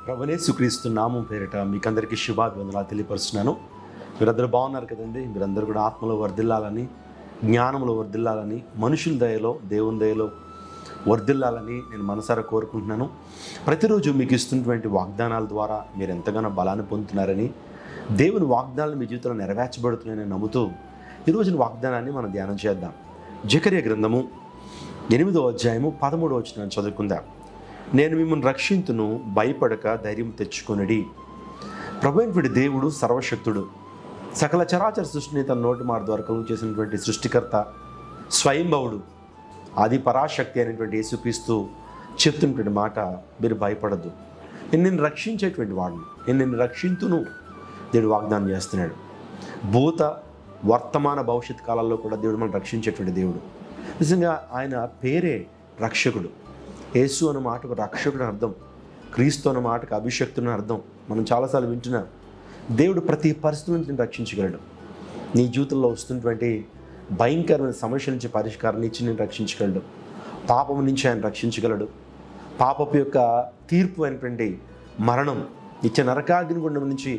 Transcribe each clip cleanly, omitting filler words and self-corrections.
ప్రభునేసుక్రీస్తు నామం పేరిట మీకందరికీ శుభాభివందనాలు తెలియపరుస్తున్నాను. మీరందరూ బాగున్నారు కదండి. మీరందరూ కూడా ఆత్మలో వర్ధిల్లాలని, జ్ఞానంలో వర్ధిల్లాలని, మనుషుల దయలో, దేవుని దయలో వర్ధిల్లాలని నేను మనసారా కోరుకుంటున్నాను. ప్రతిరోజు మీకు ఇస్తున్నటువంటి వాగ్దానాల ద్వారా మీరు ఎంతగానో బలాన్ని పొందుతున్నారని, దేవుని వాగ్దానాలు మీ జీవితంలో నెరవేర్చబడుతున్నాయని నమ్ముతూ ఈరోజున వాగ్దానాన్ని మనం ధ్యానం చేద్దాం. జకర్యా గ్రంథము 8వ అధ్యాయము 13వ వచనాన్ని చదువుకుందాం. నేను మిమ్మల్ని రక్షింతును, భయపడక ధైర్యం తెచ్చుకొనుడి. ప్రభువైనటువంటి దేవుడు సర్వశక్తుడు, సకల చరాచర సృష్టిని తన నోటి మాట ద్వారా కలుగు చేసినటువంటి సృష్టికర్త, స్వయంభవుడు, ఆది పరాశక్తి అయినటువంటి యేసుక్రీస్తు చెప్తున్నటువంటి మాట, మీరు భయపడద్దు, నేను నిన్ను రక్షించేటువంటి వాడిని, నేను నిన్ను రక్షింతును దేవుడు వాగ్దానం చేస్తున్నాడు. భూత వర్తమాన భవిష్యత్ కాలాల్లో కూడా దేవుడు మనం రక్షించేటువంటి దేవుడు. నిజంగా ఆయన పేరే రక్షకుడు. యేసు అన్న మాటకు రక్షకుడు అర్థం, క్రీస్తు అన్న మాటకు అభిషక్తుని అర్థం. మనం చాలాసార్లు వింటున్నాం. దేవుడు ప్రతి పరిస్థితి నుంచి నేను రక్షించగలడు. నీ జీవితంలో వస్తున్నటువంటి భయంకరమైన సమస్యల నుంచి పరిష్కారం ఇచ్చి నేను రక్షించగలడు. పాపం నుంచి ఆయన రక్షించగలడు. పాపపు యొక్క తీర్పు అయినటువంటి మరణం, నిత్య నరకాగ్ని గుండం నుంచి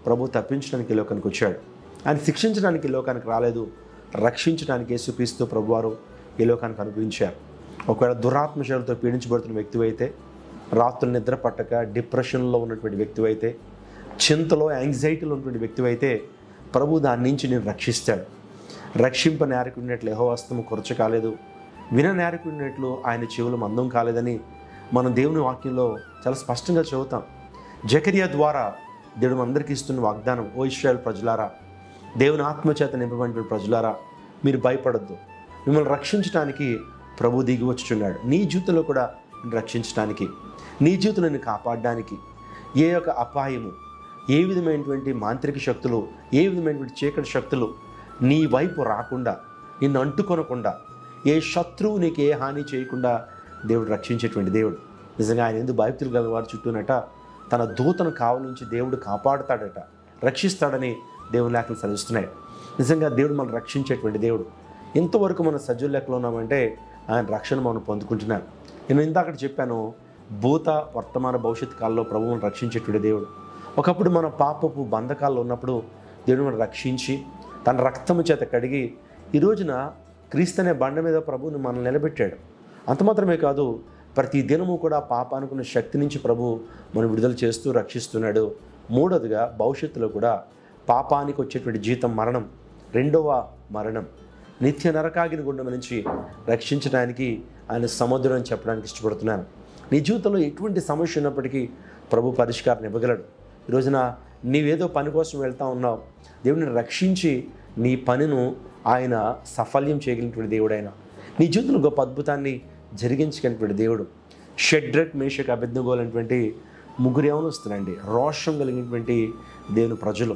ప్రభు తప్పించడానికి ఈ లోకానికి వచ్చాడు. ఆయన శిక్షించడానికి ఈ లోకానికి రాలేదు, రక్షించడానికి యేసుక్రీస్తు ప్రభువారు ఈ లోకానికి అనుభవించారు. ఒకవేళ దురాత్మశలతో పీడించబడుతున్న వ్యక్తి అయితే, రాత్రులు నిద్ర పట్టక డిప్రెషన్లో ఉన్నటువంటి వ్యక్తి అయితే, చింతలో యాంగ్జైటీలో ఉన్నటువంటి వ్యక్తి అయితే, ప్రభు దాని నుంచి నేను రక్షిస్తాడు. రక్షింప నేరకుడినట్లు యెహోవా హస్తము కొరచ కాలేదు, విన నేరకుడినట్లు ఆయన చెవులు మందం కాలేదని మనం దేవుని వాక్యంలో చాలా స్పష్టంగా చదువుతాం. జకర్యా ద్వారా దేవుడు అందరికీ ఇస్తున్న వాగ్దానం, ఓ ఇశ్రాయేలు ప్రజలారా, దేవుని ఆత్మచేత నింపబడిన ప్రజలారా, మీరు భయపడద్దు, మిమ్మల్ని రక్షించడానికి ప్రభు దిగి వచ్చుచున్నాడు. నీ జీవితంలో కూడా రక్షించడానికి, నీ జీవితంలో నిన్ను కాపాడడానికి, ఏ యొక్క అపాయము, ఏ విధమైనటువంటి మాంత్రిక శక్తులు, ఏ విధమైనటువంటి చీకటి శక్తులు నీ వైపు రాకుండా, నిన్ను అంటుకొనకుండా, ఏ శత్రువు నీకు ఏ హాని చేయకుండా దేవుడు రక్షించేటువంటి దేవుడు. నిజంగా ఆయన ఎందుకు భయభక్తులు గల వారి చుట్టూనట తన దూతను కావలి నుంచి దేవుడు కాపాడుతాడట, రక్షిస్తాడని దేవుని లేఖలు సెలవిస్తున్నాయి. నిజంగా దేవుడు మనం రక్షించేటువంటి దేవుడు. ఇంతవరకు మనం సజీవ లెక్కలో ఉన్నామంటే ఆయన రక్షణ మనం పొందుకుంటున్నాం. నేను ఇందాక చెప్పాను, భూత వర్తమాన భవిష్యత్ కాలంలో ప్రభువును రక్షించేటువంటి దేవుడు. ఒకప్పుడు మన పాపపు బంధకాల్లో ఉన్నప్పుడు దేవుడు మనం రక్షించి తన రక్తము చేత కడిగి ఈ రోజున క్రీస్తు అనే బండ మీద ప్రభువుని మనం నిలబెట్టాడు. అంత మాత్రమే కాదు, ప్రతి దినము కూడా పాపానుకున్న శక్తి నుంచి ప్రభు మనం విడుదల చేస్తూ రక్షిస్తున్నాడు. మూడవదిగా, భవిష్యత్తులో కూడా పాపానికి వచ్చేటువంటి జీతం మరణం, రెండవ మరణం, నిత్య నరకాగ్ని గుండం నుంచి రక్షించడానికి ఆయన సముద్రం అని చెప్పడానికి ఇష్టపడుతున్నాను. నీ జీవితంలో ఎటువంటి సమస్య ఉన్నప్పటికీ ప్రభు పరిష్కారం ఇవ్వగలడు. ఈ రోజున నీవేదో పని కోసం వెళ్తా ఉన్నావు, దేవుడిని రక్షించి నీ పనిను ఆయన సఫల్యం చేయగలిగినటువంటి దేవుడు. ఆయన నీ జీవితంలో గొప్ప అద్భుతాన్ని జరిగించగలిగినటువంటి దేవుడు. షడ్రక్, మేషక్, అబేద్నెగో అనేటువంటి ముగ్గురు యవనస్తులండి, రోషం కలిగినటువంటి దేవుని ప్రజలు,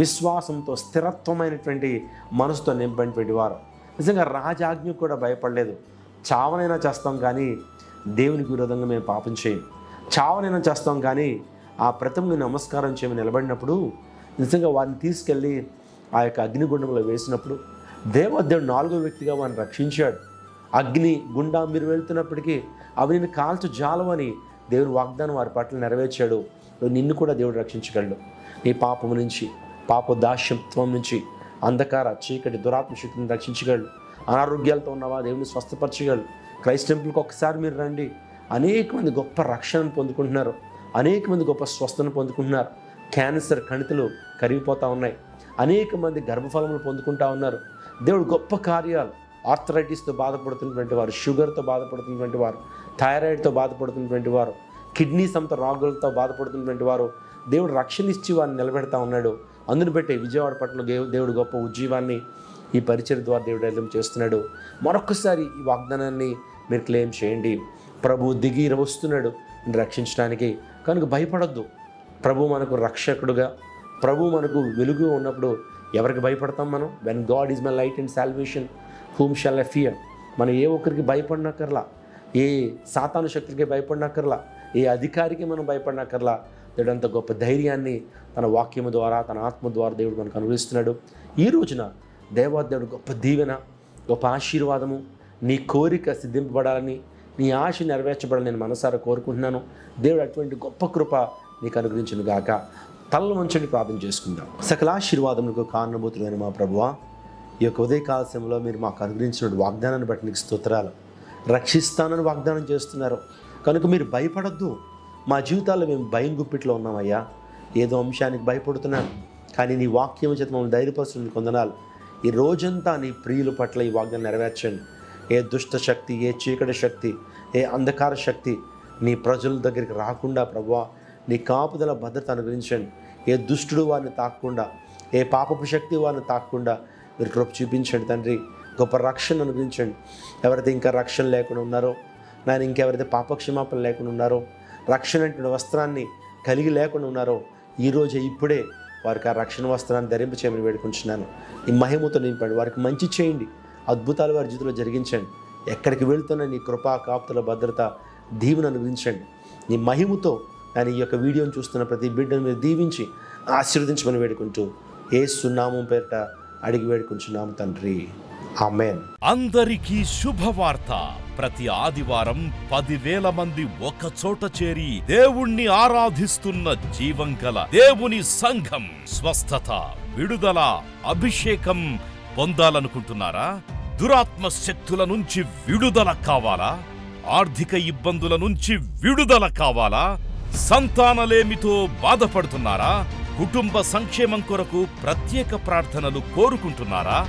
విశ్వాసంతో స్థిరత్వమైనటువంటి మనసుతో నింపినటువంటి వారు. నిజంగా రాజాజ్ఞకు కూడా భయపడలేదు. చావనైనా చేస్తాం కానీ దేవునికి విరోధంగా మేము పాపం చేయం, చావనైనా చేస్తాం కానీ ఆ ప్రతిమకు నమస్కారం చేయమని నిలబడినప్పుడు నిజంగా వారిని తీసుకెళ్ళి ఆ యొక్క అగ్నిగుండంలో వేసినప్పుడు దేవుడు 4వ వ్యక్తిగా వారిని రక్షించాడు. అగ్ని గుండా మీరు వెళ్తున్నప్పటికీ అవి నిన్ను కాల్చు జాలవని దేవుని వాగ్దానం వారి పట్ల నెరవేర్చాడు. నిన్ను కూడా దేవుడు రక్షించగలడు. నీ పాపము నుంచి, పాప దాస్యత్వం నుంచి, అంధకార చీకటి దురాత్మ శక్తిని రక్షించగలడు. అనారోగ్యాలతో ఉన్నవా దేవుని స్వస్థపరచగలడు. క్రైస్ట్ టెంపుల్కి ఒకసారి మీరు రండి, అనేక మంది గొప్ప రక్షణను పొందుకుంటున్నారు, అనేక మంది గొప్ప స్వస్థను పొందుకుంటున్నారు. క్యాన్సర్ కణితులు కరిగిపోతూ ఉన్నాయి, అనేక మంది గర్భఫలములు పొందుకుంటూ ఉన్నారు. దేవుడు గొప్ప కార్యాలు, ఆర్థరైటిస్తో బాధపడుతున్నటువంటి వారు, షుగర్తో బాధపడుతున్నటువంటి వారు, థైరాయిడ్తో బాధపడుతున్నటువంటి వారు, కిడ్నీ సంబంధ రోగులతో బాధపడుతున్నటువంటి వారు దేవుడు రక్షణ ఇచ్చి వారిని నిలబెడతా ఉన్నాడు. అందును బట్టి విజయవాడ పట్ల దేవుడు గొప్ప ఉజ్జీవాన్ని ఈ పరిచయం ద్వారా దేవుడు ఎల్లం చేస్తున్నాడు. మరొకసారి ఈ వాగ్దానాన్ని మీరు క్లెయిమ్ చేయండి. ప్రభు దిగి వస్తున్నాడు రక్షించడానికి. కనుక భయపడొద్దు. ప్రభు మనకు రక్షకుడుగా, ప్రభు మనకు వెలుగు ఉన్నప్పుడు ఎవరికి భయపడతాం మనం? When God is my light and salvation, whom shawl I fear. మనం ఏ ఒక్కరికి భయపడినక్కర్లా, ఏ సాతాను శక్తికి భయపడినక్కర్లా, ఏ అధికారికి మనం భయపడినక్కర్లా. దేవుడు అంత గొప్ప ధైర్యాన్ని తన వాక్యము ద్వారా, తన ఆత్మ ద్వారా దేవుడు మనకు అనుగ్రహిస్తున్నాడు. ఈ రోజున దేవాదేవుడు గొప్ప దీవెన, గొప్ప ఆశీర్వాదము, నీ కోరిక సిద్ధింపబడాలని, నీ ఆశ నెరవేర్చబడాలని నేను మనసారా కోరుకుంటున్నాను. దేవుడు అటువంటి గొప్ప కృప నీకు అనుగ్రహించును గాక. తలలు వంచండి, ప్రార్థన చేసుకుందాం. సకల ఆశీర్వాదములకు కారణభూతులైన మా ప్రభువా, ఈ యొక్క ఉదయకాల సమయంలో మీరు మాకు అనుగ్రహించిన వాగ్దానాన్ని బట్టి నీకు స్తోత్రాలు. రక్షిస్తానని వాగ్దానం చేస్తున్నారు కనుక మీరు భయపడొద్దు. మా జీవితాల్లో మేము భయం గుప్పిట్లో ఉన్నామయ్యా. ఏదో అంశానికి భయపడుతున్నాం, కానీ నీ వాక్యం చేత మమ్మల్ని ధైర్యపరుస్తున్న కొందనాలు. ఈ రోజంతా నీ ప్రియుల పట్ల ఈ వాగ్దానం నెరవేర్చండి. ఏ దుష్ట శక్తి, ఏ చీకటి శక్తి, ఏ అంధకార శక్తి నీ ప్రజల దగ్గరికి రాకుండా ప్రభువా నీ కాపుదల భద్రత అనుగ్రహించండి. ఏ దుష్టుడు వారిని తాకకుండా, ఏ పాపపు శక్తి వారిని తాకకుండా మీరు కృప చూపించండి తండ్రి. గొప్ప రక్షణ అనుగ్రహించండి. ఎవరైతే ఇంకా రక్షణ లేకుండా ఉన్నారో నాయన, ఇంకెవరైతే పాపక్షమాపణ లేకుండా ఉన్నారో, రక్షణ అంటే వస్త్రాన్ని కలిగి లేకుండా ఉన్నారో, ఈరోజే ఇప్పుడే వారికి ఆ రక్షణ వస్త్రాన్ని ధరింపచేయమని వేడుకుంటున్నాను. ఈ మహిమతో నింపండి, వారికి మంచి చేయండి, అద్భుతాలు వారి జీవితంలో జరిగించండి. ఎక్కడికి వెళుతున్నా నీ కృపా కాపుతల భద్రత దీవెన అనుగ్రహించండి. నీ మహిమతో నేను ఈ యొక్క వీడియోని చూస్తున్న ప్రతి బిడ్డను మీరు దీవించి ఆశీర్వదించమని వేడుకుంటూ యేసు నామం పేరిట అడిగి వేడుకుంటున్నాము తండ్రి, ఆమేన్. అందరికీ శుభవార్త. ప్రతి ఆదివారం 10,000 మంది ఒక చోట చేరి దేవుణ్ణి ఆరాధిస్తున్న జీవం గల దేవుని సంఘం. స్వస్థత, విడుదల, అభిషేకం పొందాలనుకుంటున్నారా? దురాత్మ శక్తుల నుంచి విడుదల కావాలా? ఆర్థిక ఇబ్బందుల నుంచి విడుదల కావాలా? సంతానలేమితో బాధపడుతున్నారా? కుటుంబ సంక్షేమం కొరకు ప్రత్యేక ప్రార్థనలు కోరుకుంటున్నారా?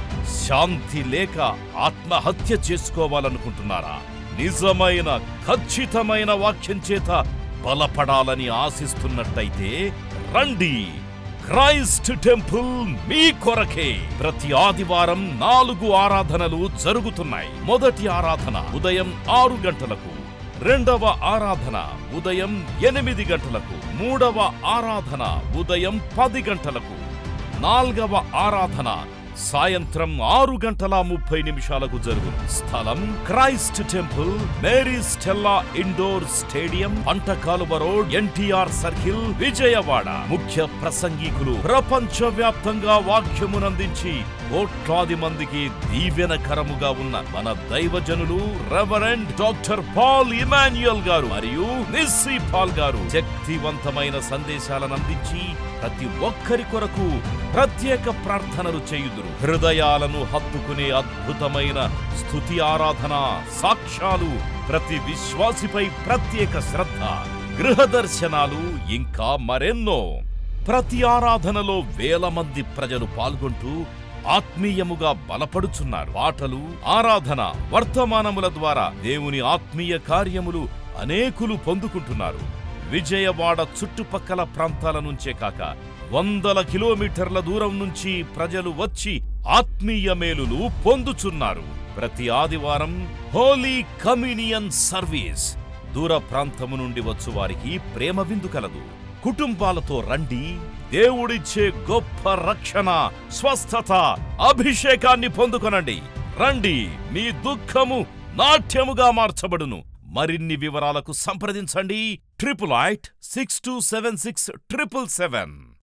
శాంతి లేక ఆత్మహత్య చేసుకోవాలనుకుంటున్నారా? నిజమైన ఖచ్చితమైన వాక్యం చేత బలపడాలని ఆశిస్తున్నట్టయితే రండి. క్రైస్ట్ టెంపుల్ మీ కొరకే. ప్రతి ఆదివారం 4 ఆరాధనలు జరుగుతున్నాయి. మొదటి ఆరాధన ఉదయం 6 గంటలకు, రెండవ ఆరాధన ఉదయం 8 గంటలకు, మూడవ ఆరాధన ఉదయం 10 గంటలకు, నాల్గవ ఆరాధన సాయంత్రం 6:30 జరుగును. స్థలం Christ temple, Mary Stella indoor stadium, Pantakaluva road, NTR circle, Vijayawada. ముఖ్య ప్రసంగికులు ప్రపంచ వ్యాప్తంగా వాక్యమునందించి కోట్లాది మందికి దీవెనకరముగా ఉన్న మన దైవజనులు రెవరెండ్ డాక్టర్ పాల్ ఇమాన్యుయల్ గారు మరియు నిస్సీ పాల్ గారు శక్తివంతమైన సందేశాలను అందించి ప్రతి ఒక్కరి కొరకు ప్రత్యేక ప్రార్థనలు చేయుదురు. హృదయాలను హత్తుకునే అద్భుతమైన స్తుతి ఆరాధన సాక్ష్యాలు, ప్రతి విశ్వాసిపై ప్రత్యేక శ్రద్ధ, గృహ దర్శనాలు, ఇంకా మరెన్నో. ప్రతి ఆరాధనలో 1000 మంది ప్రజలు పాల్గొంటూ ఆత్మీయముగా బలపడుచున్నారు. పాటలు, ఆరాధన, వర్తమానముల ద్వారా దేవుని ఆత్మీయ కార్యములు అనేకులు పొందుకుంటున్నారు. విజయవాడ చుట్టుపక్కల ప్రాంతాల నుంచే కాక 100 కిలోమీటర్ల దూరం నుంచి ప్రజలు వచ్చి ఆత్మీయ మేలులు పొందుచున్నారు. ప్రతి ఆదివారం హోలీ కమ్యూనియన్ సర్వీస్. దూర ప్రాంతము నుండి వచ్చు వారికి ప్రేమ విందు కలదు. కుటుంబాలతో రండి. దేవుడిచ్చే గొప్ప రక్షణ, స్వస్థత, అభిషేకాన్ని పొందుకొనండి. రండి, మీ దుఃఖము నాట్యముగా మార్చబడును. మరిన్ని వివరాలకు సంప్రదించండి 88 6276 777.